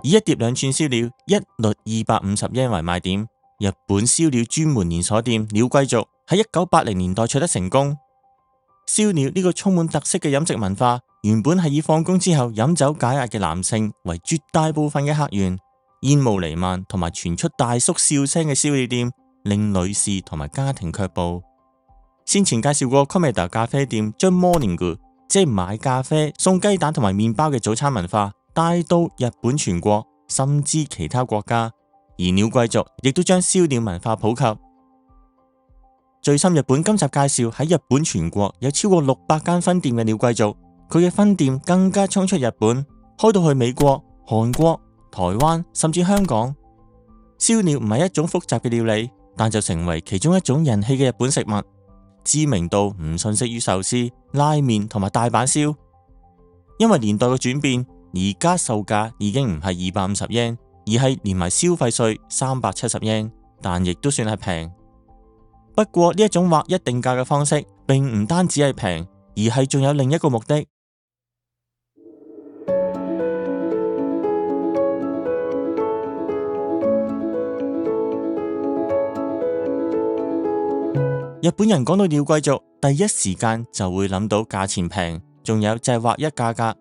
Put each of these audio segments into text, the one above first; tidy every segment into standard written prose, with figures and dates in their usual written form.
以一碟2寸燒料一律250yen為賣點。日本燒料專門連鎖店鳥貴族喺1980年代取得成功。燒料呢個充滿特色嘅飲食文化，原本係以放工之後飲酒解壓嘅男性為絕大部分嘅客源，煙霧彌漫同埋傳出大叔笑聲嘅燒料店，令女士同埋家庭卻步。先前介紹過 Komeda 咖啡店將 Morning 即係買咖啡送雞蛋同埋麵包嘅早餐文化帶到日本全國甚至其他國家，而鳥貴族亦都將燒料文化普及。最深日本今集介紹喺日本全國有超過600間分店嘅鳥貴族，佢嘅分店更加衝出日本，開到去美國、韓國、台灣甚至香港。燒料唔係一種複雜嘅料理，但就成為其中一種人氣嘅日本食物，知名度唔遜色於壽司、拉麵同埋大阪燒。因為年代嘅轉變，而家售價已經唔係250 yen，而係連埋消費稅370 yen，但亦都算係平。不過呢一種劃一定價嘅方式，並唔單止係平，而係仲有另一個目的。日本人講到鳥貴族，第一時間就會諗到價錢平，仲有就係劃一價格。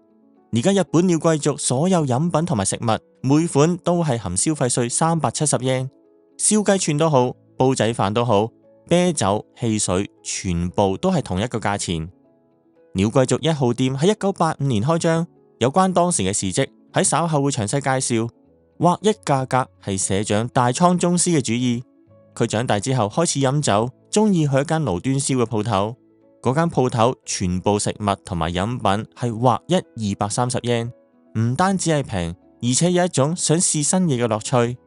而家日本鳥貴族所有飲品同埋食物，每款都係含消費稅370 yen，燒雞串都好，煲仔飯都好，啤酒、汽水全部都係同一個價錢。鳥貴族1號店喺1985年開張，有關當時嘅事蹟喺稍後會詳細介紹。劃一價格係社長大倉宗司嘅主意。佢長大之後開始飲酒，中意去一間路端燒嘅鋪頭。嗰間鋪頭全部食物同埋飲品係劃一230 yen，唔單止係平，而且有一種想試新嘢嘅樂趣。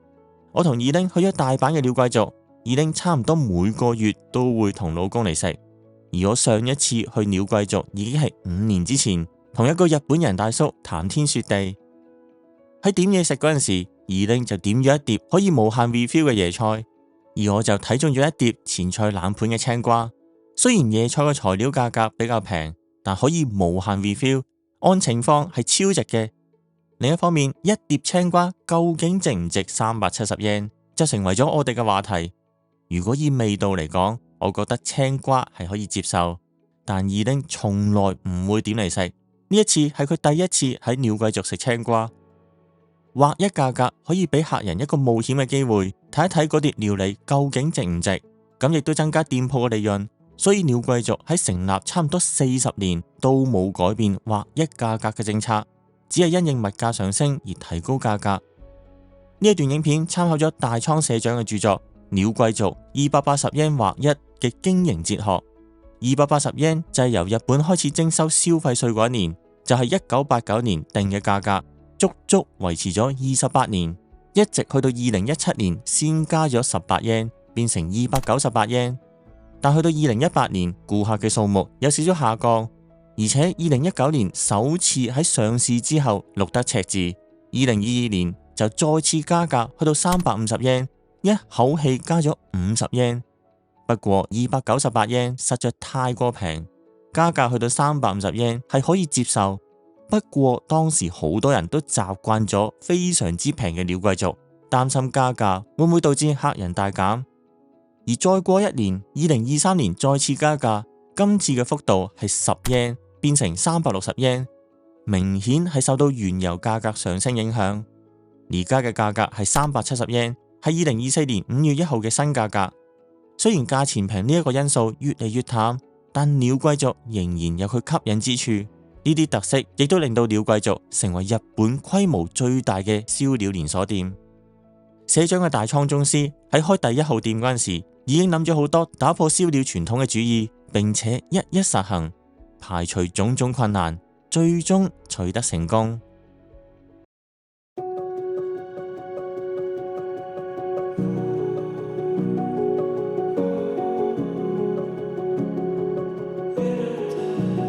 我同二拎去咗大阪嘅鳥貴族，二拎差唔多每個月都會同老公嚟食。而我上一次去鳥貴族已經係5年之前，同一個日本人大叔談天說地。喺點嘢食嗰陣時，二拎就點咗一碟可以無限 refill 嘅椰菜，而我就睇中咗一碟前菜冷盤嘅青瓜。雖然椰菜嘅材料價格比較平，但可以無限 refill， 按情況係超值嘅。另一方面，一碟青瓜究竟值唔值370 yen， 就成為咗我哋嘅話題。如果以味道嚟講，我覺得青瓜係可以接受，但二拎從來唔會點嚟食。呢一次係佢第一次喺鳥貴族食青瓜。劃一價格可以俾客人一個冒險嘅機會，睇一睇嗰碟料理究竟值唔值，咁亦都增加店鋪嘅利潤。所以鳥貴族喺成立差唔多40年都冇改變劃一價格嘅政策，只係因應物價上升而提高價格。呢一段影片參考咗大倉社長嘅著作《鳥貴族280 yen 劃一》嘅經營哲學。280 yen 就係由日本開始徵收消費稅嗰一年，就係1989年定嘅價格，足足維持咗28年，一直去到2017年先加咗18 yen，變成298 yen。但去到2018年，顧客嘅數目有少少下降，而且2019年首次喺上市之後錄得赤字。2022年就再次加價去到350 yen， 一口氣加咗50 yen。不過298 yen 實在太過平，加價去到350 yen 係可以接受。不過當時好多人都習慣咗非常之平嘅鳥貴族，擔心加價會唔會導致客人大減。而再過一年，2023年再次加價，今次嘅幅度係10 yen 變成360 yen， 明顯係受到原油價格上升影響。而家嘅價格係370 yen， 係2024年5月1號嘅新價格。雖然價錢平呢一個因素越嚟越淡，但鳥貴族仍然有佢吸引之處。呢啲特色亦都令到鳥貴族成為日本規模最大嘅燒料連鎖店。社長嘅大倉宗司喺開第1號店嗰陣時，已經諗咗好多打破燒料傳統嘅主意，並且一一實行，排除種種困難，最終取得成功。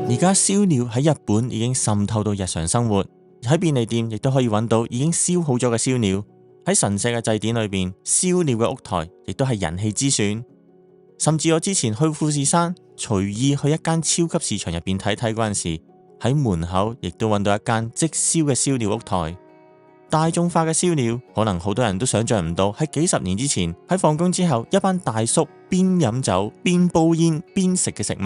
而家燒料喺日本已經滲透到日常生活，喺便利店亦都可以揾到已經燒好咗嘅燒料。喺神社嘅祭典裏邊，燒料嘅屋台亦都係人氣之選。甚至我之前去富士山，隨意去一間超級市場入邊睇睇嗰陣時，喺門口亦都揾到一間即燒嘅燒料屋台。大眾化嘅燒鳥，可能好多人都想象唔到，喺幾十年之前，喺放工之後，一班大叔邊飲酒邊煲煙邊食嘅食物。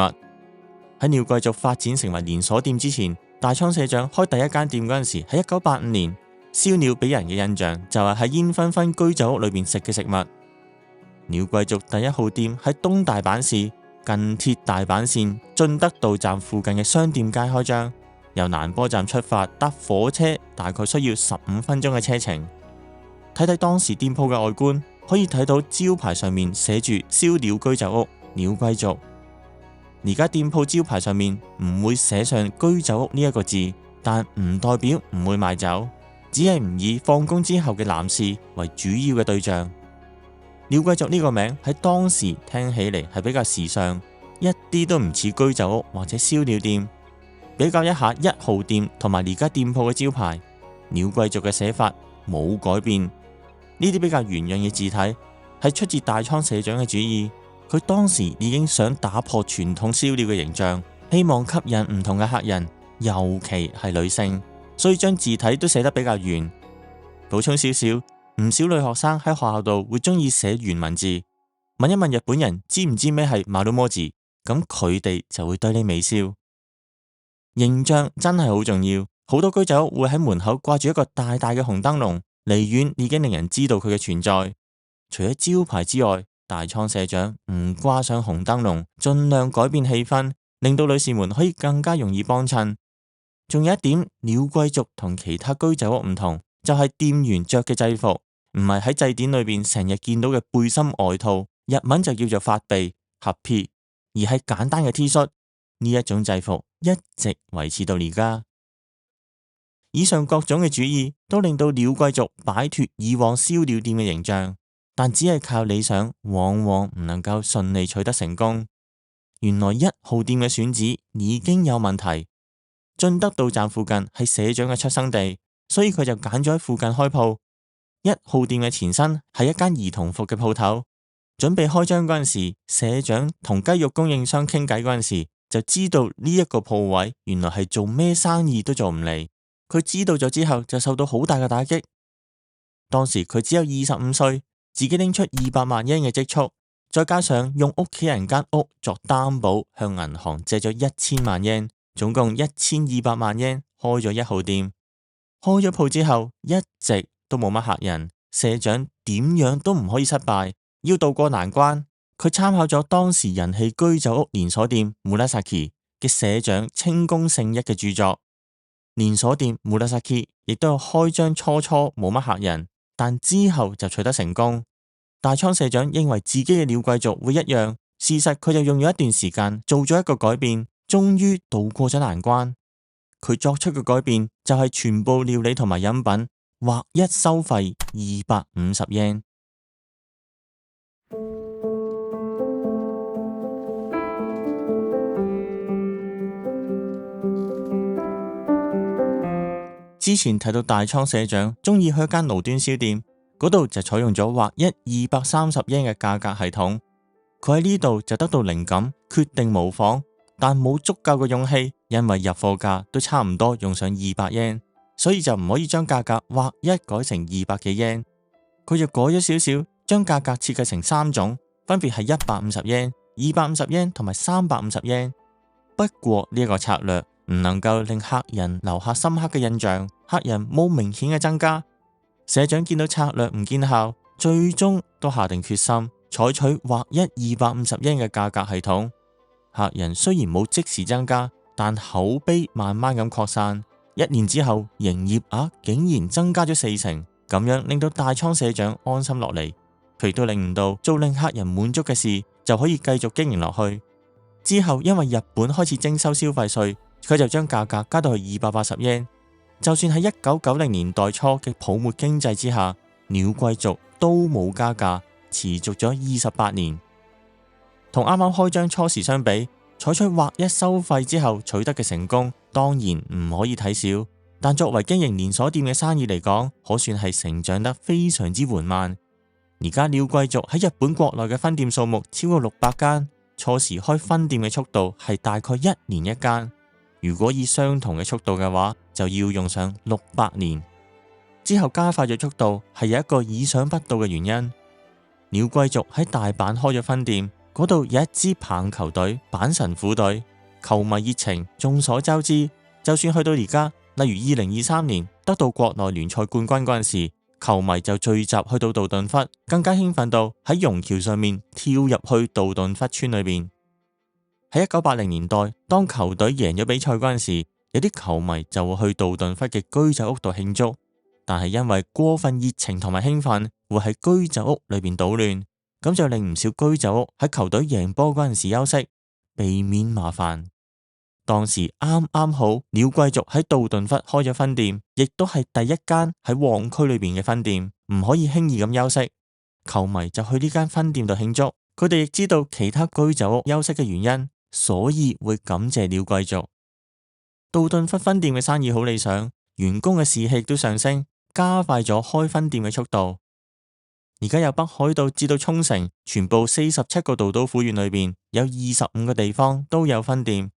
喺鳥貴族發展成為連鎖店之前，大倉社長開第一間店嗰陣時，喺1985年，燒鳥俾人嘅印象就係喺煙紛紛居酒屋裏邊食嘅食物。鳥貴族第一號店喺東大阪市近鐵大阪線進德道站附近嘅商店街開張。由難波站出發搭火車大概需要15分鐘嘅車程。睇睇當時店鋪嘅外觀，可以睇到招牌上面寫住燒鳥居酒屋鳥貴族。而家店鋪招牌上面唔會寫上居酒屋呢一個字，但唔代表唔會賣酒，只係唔以放工之後嘅男士為主要嘅對象。鳥貴族呢個名喺當時聽起嚟係比較時尚，一啲都唔似居酒屋或者燒鳥店。比較一下1號店同埋而家店鋪嘅招牌，鳥貴族嘅寫法冇改變。呢啲比較圓潤嘅字體係出自大倉社長嘅主意。佢當時已經想打破傳統燒鳥嘅形象，希望吸引唔同嘅客人，尤其係女性，所以將字體都寫得比較圓。補充少少，唔少女學生喺學校度會中意寫圓文字。問一問日本人知唔知咩係丸文字，咁佢哋就會對你微笑。形象真係好重要，好多居酒屋會喺門口掛住一個大大嘅紅燈籠，離遠已經令人知道佢嘅存在。除咗招牌之外，大倉社長唔掛上紅燈籠，盡量改變氣氛，令到女士們可以更加容易幫襯。仲有一點，鳥貴族同其他居酒屋唔同，就係店員着嘅制服，唔係喺祭典裏邊成日見到嘅背心外套，日文就叫做法被合撇，而係簡單嘅 T 恤。呢一種制服一直維持到而家。以上各種嘅主意都令到鳥貴族擺脫以往燒鳥店嘅形象，但只係靠理想，往往唔能夠順利取得成功。原來1號店嘅選址已經有問題。進德道站附近係社長嘅出生地，所以佢就揀咗喺附近開鋪。1號店嘅前身係一間兒童服嘅鋪頭。準備開張嗰陣時，社長同雞肉供應商傾偈嗰陣時，就知道呢一個鋪位原來係做咩生意都做唔嚟。佢知道咗之後就受到好大嘅打擊。當時佢只有25歲，自己拎出200萬yen嘅積蓄，再加上用屋企人間屋作擔保，向銀行借咗1000萬yen，總共1200萬yen，開咗1號店。開咗鋪之後一直都冇乜客人，社長點樣都唔可以失敗，要渡過難關。佢參考咗當時人氣居酒屋連鎖店 Murasaki 嘅社長清宮勝一嘅著作。連鎖店 Murasaki 亦都有開張初冇乜客人，但之後就取得成功。大倉社長認為自己嘅鳥貴族會一樣，事實佢就用咗一段時間做咗一個改變，終於渡過咗難關。佢作出嘅改變就係全部料理同埋飲品劃一收費250yen。之前提到大倉社長中意去一間路邊燒店，嗰度就採用咗劃一230yen嘅價格系統。佢喺呢度就得到靈感，決定模仿，但冇足夠嘅勇氣，因為入貨價都差唔多用上200yen，所以就唔可以將價格劃一改成200幾yen。佢就改咗少少，將價格設計成3種，分別係150yen、250yen同埋350yen。不過呢一個策略唔能夠令客人留下深刻嘅印象，客人冇明顯嘅增加。社長見到策略唔見效，最終都下定決心採取劃一250yen嘅價格系統。客人雖然冇即時增加，但口碑慢慢咁擴散。1年之後，營業額竟然增加咗4成，咁樣令到大倉社長安心落嚟。佢亦都領悟到做令客人滿足嘅事就可以繼續經營落去。之後因為日本開始徵收消費稅，佢就將價格加到去280yen。就算喺1990年代初嘅泡沫經濟之下，鳥貴族都冇加價，持續咗28年。同啱啱開張初時相比，採取劃一收費之後取得嘅成功，當然唔可以睇小。但作為經營連鎖店嘅生意嚟講，可算係成長得非常之緩慢。而家鳥貴族喺日本國內嘅分店數目超過600間，初時開分店嘅速度係大概1年1間。如果以相同嘅速度嘅話，就要用上600年。之後加快咗速度，係有一個意想不到嘅原因。鳥貴族喺大阪開咗分店，嗰度有一支棒球隊阪神虎隊，球迷熱情眾所周知。就算去到而家，例如2023年得到國內聯賽冠軍嗰陣時，球迷就聚集去到道頓窟，更加興奮到喺虹橋上面跳入去道頓窟村裏邊。喺1980年代，當球隊贏咗比賽嗰陣時，有啲球迷就會去道頓窟嘅居酒屋度慶祝，但係因為過分熱情同埋興奮，會喺居酒屋裏邊搗亂，咁就令唔少居酒屋喺球隊贏波嗰陣時休息，避免麻煩。當時啱啱好鳥貴族喺道頓窟開咗分店，亦都係第一間喺旺區裏邊嘅分店，唔可以輕易咁休息。球迷就去呢間分店度慶祝，佢哋亦知道其他居酒屋休息嘅原因，所以會感謝鳥貴族。道頓窟分店嘅生意好理想，員工嘅士氣都上升，加快咗開分店嘅速度。而家由北海道至到沖繩，全部47個道島府縣裏邊有25個地方都有分店。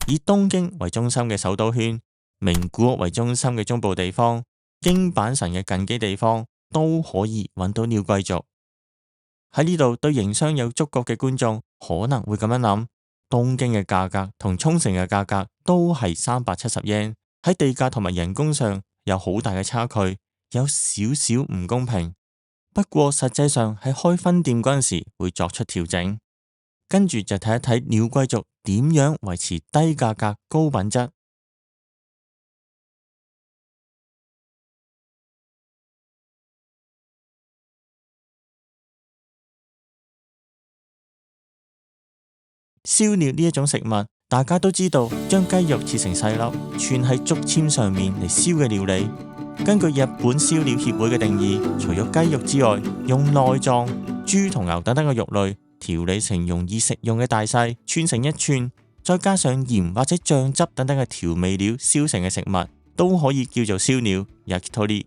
以東京為中心嘅首都圈，名古屋為中心嘅中部地方，京阪神嘅近畿地方都可以揾到鳥貴族。喺呢度對營商有觸覺嘅觀眾可能會咁樣諗：東京嘅價格同沖繩嘅價格都係370 yen，喺地價同埋人工上有好大嘅差距，有少少唔公平。不過實際上喺開分店嗰陣時會作出調整。跟住就睇一睇鳥貴族點樣維持低價格高品質。燒鳥呢一種食物，大家都知道，將雞肉切成細粒，串喺竹籤上面嚟燒嘅料理。根據日本燒鳥協會嘅定義，除咗雞肉之外，用內臟、豬同牛等等嘅肉類調理成容易食用嘅大細，串成一串，再加上鹽或者醬汁等等嘅調味料燒成嘅食物，都可以叫做燒鳥 yakitori，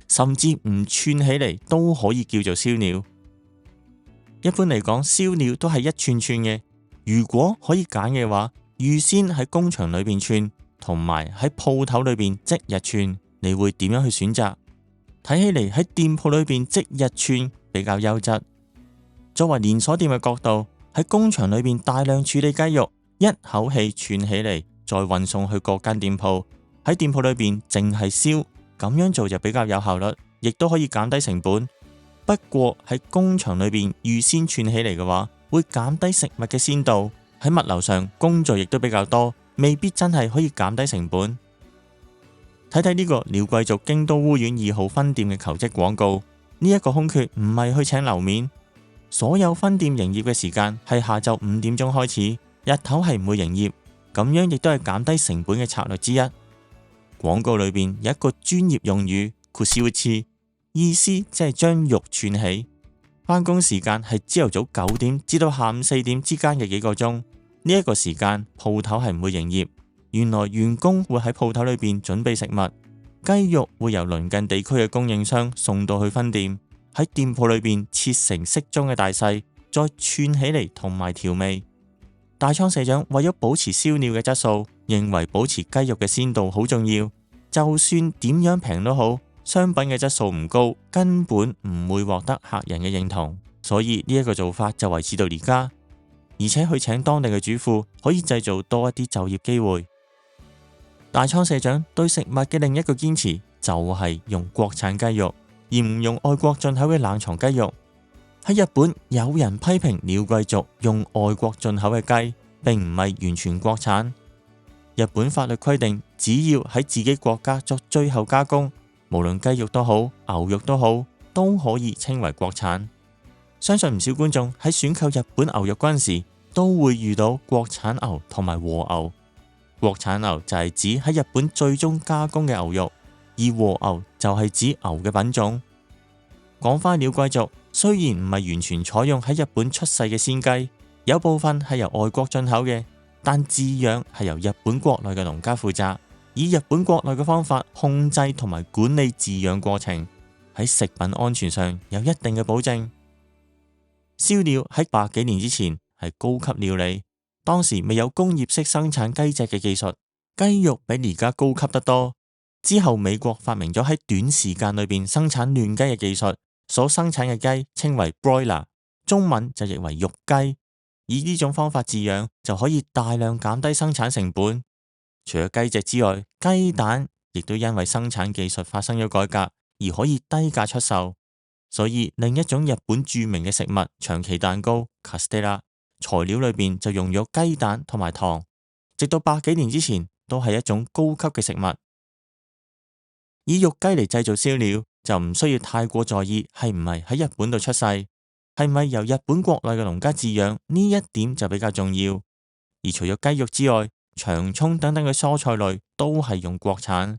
甚至唔串起嚟都可以叫做燒鳥。一般嚟講，燒鳥都係一串串嘅。如果可以揀嘅話，預先喺工場裏邊串，同埋喺鋪頭裏邊即日串，你會點樣去選擇？睇起嚟喺店鋪裏邊即日串比較優質。作為連鎖店嘅角度，喺工場裏邊大量處理雞肉，一口氣串起嚟，再運送去各間店鋪，喺店鋪裏邊淨係燒，咁樣做就比較有效率，亦都可以減低成本。不過喺工場裏邊預先串起嚟嘅話，會減低食物嘅鮮度，喺物流上工序亦都比較多，未必真係可以減低成本。睇睇呢個鳥貴族京都烏丸2號分店嘅求職廣告，呢一個空缺唔係去請樓面。所有分店營業嘅時間係下晝5點鐘開始，日頭係唔會營業，咁樣亦都係減低成本嘅策略之一。廣告裏邊有一個專業用語，kushitsu，意思即係將肉串起。返工時間係朝頭早9點至到下午4點之間嘅幾個鐘，呢一個時間鋪頭係唔會營業。原來員工會喺鋪頭裏邊準備食物，雞肉會由鄰近地區嘅供應商送到去分店。喺店鋪裏邊切成適中嘅大細，再串起嚟同埋調味。大倉社長為咗保持燒鳥嘅質素，認為保持雞肉嘅鮮度好重要。就算點樣平都好，商品嘅質素唔高，根本唔會獲得客人嘅認同。所以呢一個做法就維持到而家。而且去請當地嘅主婦，可以製造多一啲就業機會。大倉社長對食物嘅另一個堅持就係用國產雞肉，而唔用外國進口嘅冷藏雞肉。喺日本，有人批評鳥貴族用外國進口嘅雞，並唔係完全國產。日本法律規定，只要喺自己國家作最後加工，無論雞肉都好，牛肉都好，都可以稱為國產。相信唔少觀眾喺選購日本牛肉嗰陣時，都會遇到國產牛同埋和牛。國產牛就係指喺日本最終加工嘅牛肉，而和牛就係指牛嘅品種。講返鳥貴族，雖然唔係完全採用喺日本出世嘅鮮雞，有部分係由外國進口嘅，但飼養係由日本國內嘅農家負責，以日本國內嘅方法控制同埋管理飼養過程，喺食品安全上有一定嘅保證。燒鳥喺100幾年之前係高級料理，當時未有工業式生產雞隻嘅技術，雞肉比而家高級得多。之後美國發明咗喺短時間裏邊生產嫩雞嘅技術，所生產嘅雞稱為 broiler， 中文就譯為肉雞。以呢種方法飼養就可以大量減低生產成本。除咗雞隻之外，雞蛋亦都因為生產技術發生咗改革，而可以低價出售。所以另一種日本著名嘅食物長崎蛋糕 castella， 材料裏邊就用咗雞蛋同埋糖，直到百幾年之前都係一種高級嘅食物。以肉雞嚟製造燒料就唔需要太過在意係唔係喺日本度出世，係咪由日本國內嘅農家飼養，呢一點就比較重要。而除咗雞肉之外，長蔥等等嘅蔬菜類都係用國產。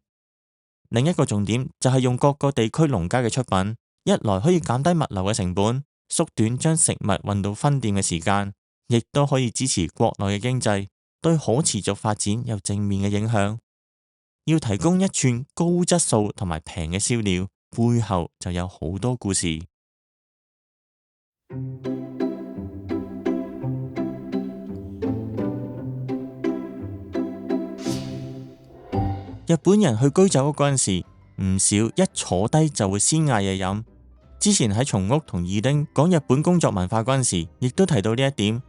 另一個重點就係用各個地區農家嘅出品，一來可以減低物流嘅成本，縮短將食物運到分店嘅時間，亦都可以支持國內嘅經濟，對可持續發展有正面嘅影響。要提供一串高質素同埋平嘅燒料，背後就有好多故事。日本人去居酒屋嗰陣時，唔少一坐低就會先嗌嘢飲。之前喺松屋同二丁講日本工作文化嗰陣時，亦都提到呢一點。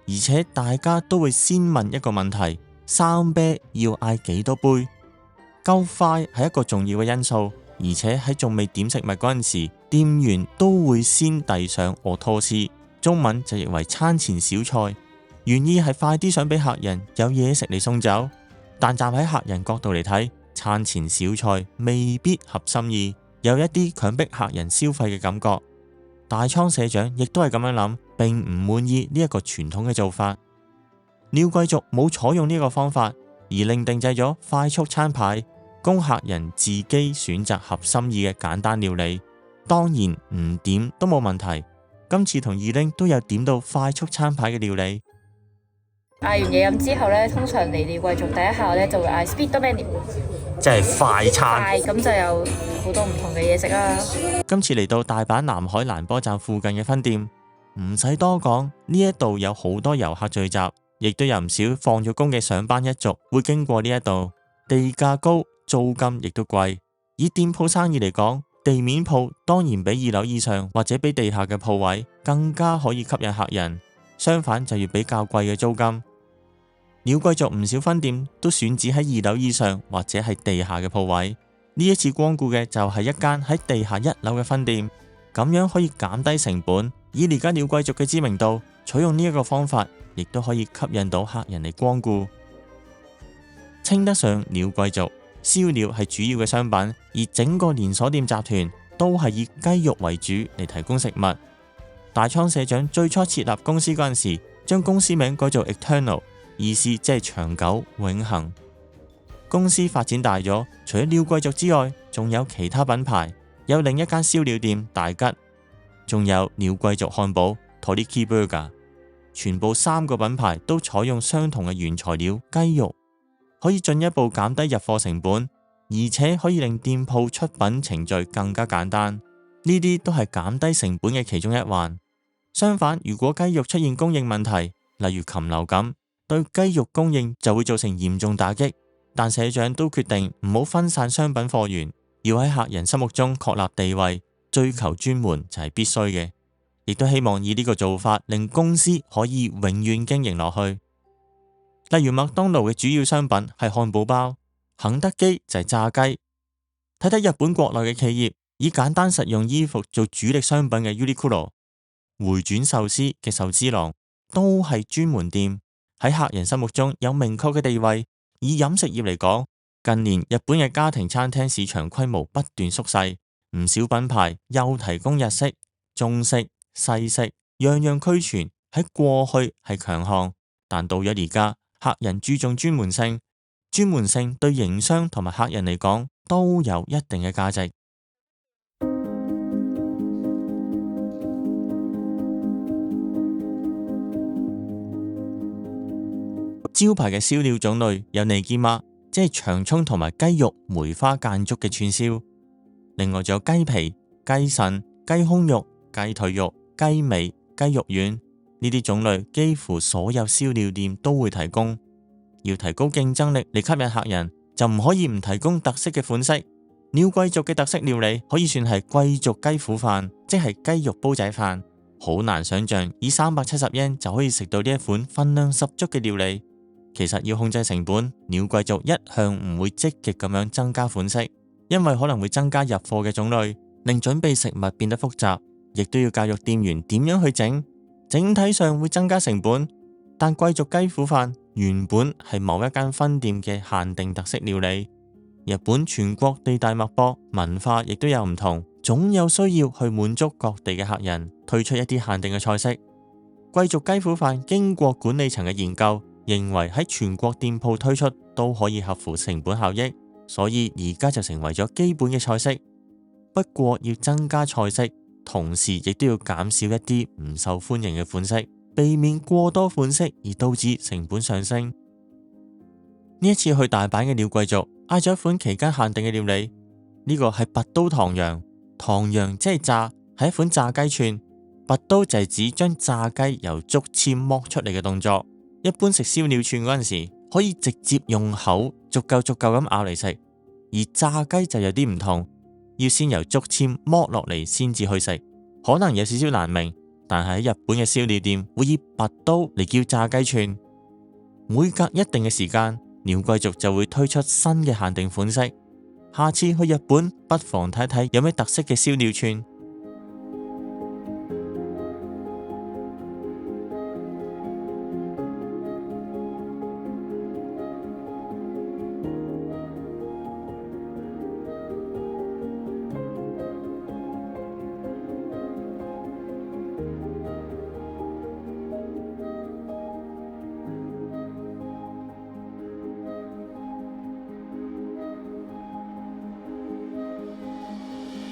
而且大家都會先問一個問題：生啤要嗌幾多杯？夠快係一個重要嘅因素。而且喺仲未點食物嗰陣時，店員都會先遞上お通し，中文就譯為餐前小菜，原意係快啲想俾客人有嘢食嚟送走。但站喺客人角度嚟睇，餐前小菜未必合心意，有一啲強迫客人消費嘅感覺。大倉社長亦都係咁樣諗，並唔滿意呢一個傳統嘅做法。鳥貴族冇採用呢個方法，而另定製咗快速餐牌，供客人自己選擇合心意嘅簡單料理。當然唔點都冇問題。今次同二丁都有點到快速餐牌嘅料理。嗌完嘢飲之後呢，通常嚟鳥貴族第一下呢就會嗌 speed menu， 即係快餐。快咁就有好多唔同嘅嘢食啦。今次嚟到大阪南海蘭波站附近嘅分店，唔使多講，呢一度有好多遊客聚集，亦都有唔少放咗工嘅上班一族會經過呢一度。地價高，租金亦都貴。以店鋪生意嚟講，地面鋪當然比二樓以上或者比地下嘅鋪位更加可以吸引客人。相反就要比較貴嘅租金。鳥貴族唔少分店都選址喺二樓以上或者係地下嘅鋪位。呢一次光顧嘅就係一間喺地下一樓嘅分店，咁樣可以減低成本。以而家鳥貴族嘅知名度，採用呢一個方法，亦都可以吸引到客人嚟光顧。稱得上鳥貴族，燒料係主要嘅商品，而整個連鎖店集團都係以雞肉為主嚟提供食物。大倉社長最初設立公司嗰陣時，將公司名改做 Eternal， 意思即係長久、永恆。公司發展大咗，除咗鳥貴族之外，仲有其他品牌，有另一間燒料店大吉，仲有鳥貴族漢堡 Toriki Burger， 全部3個品牌都採用相同嘅原材料雞肉，可以進一步減低入貨成本，而且可以令店鋪出品程序更加簡單。呢啲都係減低成本嘅其中一環。相反，如果雞肉出現供應問題，例如禽流感，對雞肉供應就會造成嚴重打擊。但社長都決定唔好分散商品貨源，要喺客人心目中確立地位，追求專門就係必須嘅。亦都希望以呢個做法令公司可以永遠經營落去。例如麥當勞嘅主要商品係漢堡包，肯德基就係炸雞。睇睇日本國內嘅企業，以簡單實用衣服做主力商品嘅 Uniqlo、回轉壽司嘅壽司郎都係專門店，喺客人心目中有明確嘅地位。以飲食業嚟講，近年日本嘅家庭餐廳市場規模不斷縮細，唔少品牌又提供日式、中式、西式，樣樣俱全。喺過去係強項，但到咗而家，客人注重專門性，專門性對營商同埋客人嚟講都有一定嘅價值。招牌嘅燒料種類有尼基馬，即係長蔥同埋雞肉梅花間竹嘅串燒。另外仲有雞皮、雞腎、雞胸肉、雞腿肉、雞尾、雞肉丸，呢啲種類幾乎所有燒料店都會提供。要提高競爭力嚟吸引客人，就唔可以唔提供特色嘅款式。鳥貴族嘅特色料理可以算係貴族雞糊飯，即係雞肉煲仔飯。好難想象以370 yen 就可以食到呢一款分量十足嘅料理。其實要控制成本，鳥貴族一向唔會積極咁樣增加款式，因為可能會增加入貨嘅種類，令準備食物變得複雜，亦都要教育店員點樣去整，整體上會增加成本。但貴族雞糊飯原本係某一間分店嘅限定特色料理。日本全國地大物博，文化亦都有唔同，總有需要去滿足各地嘅客人，推出一啲限定嘅菜式。貴族雞糊飯經過管理層嘅研究，認為喺全國店鋪推出都可以合乎成本效益，所以而家就成為咗基本嘅菜式。不過要增加菜式，同時亦都要減少一啲唔受歡迎嘅款式，避免過多款式而導致成本上升。呢一次去大阪嘅鳥貴族嗌咗一款期間限定嘅料理，呢個係拔刀唐揚。唐揚即係炸，係一款炸雞串。拔刀就係指將炸雞由竹籤剝出嚟嘅動作。一般食燒鳥串嗰陣時，可以直接用口逐嚿逐嚿咁咬嚟食，而炸雞就有啲唔同，要先由竹籤剝落嚟先至去食，可能有少少難明。但係喺日本嘅燒鳥店會以拔刀嚟叫炸雞串。每隔一定嘅時間，鳥貴族就會推出新嘅限定款式。下次去日本不妨睇睇有咩特色嘅燒鳥串，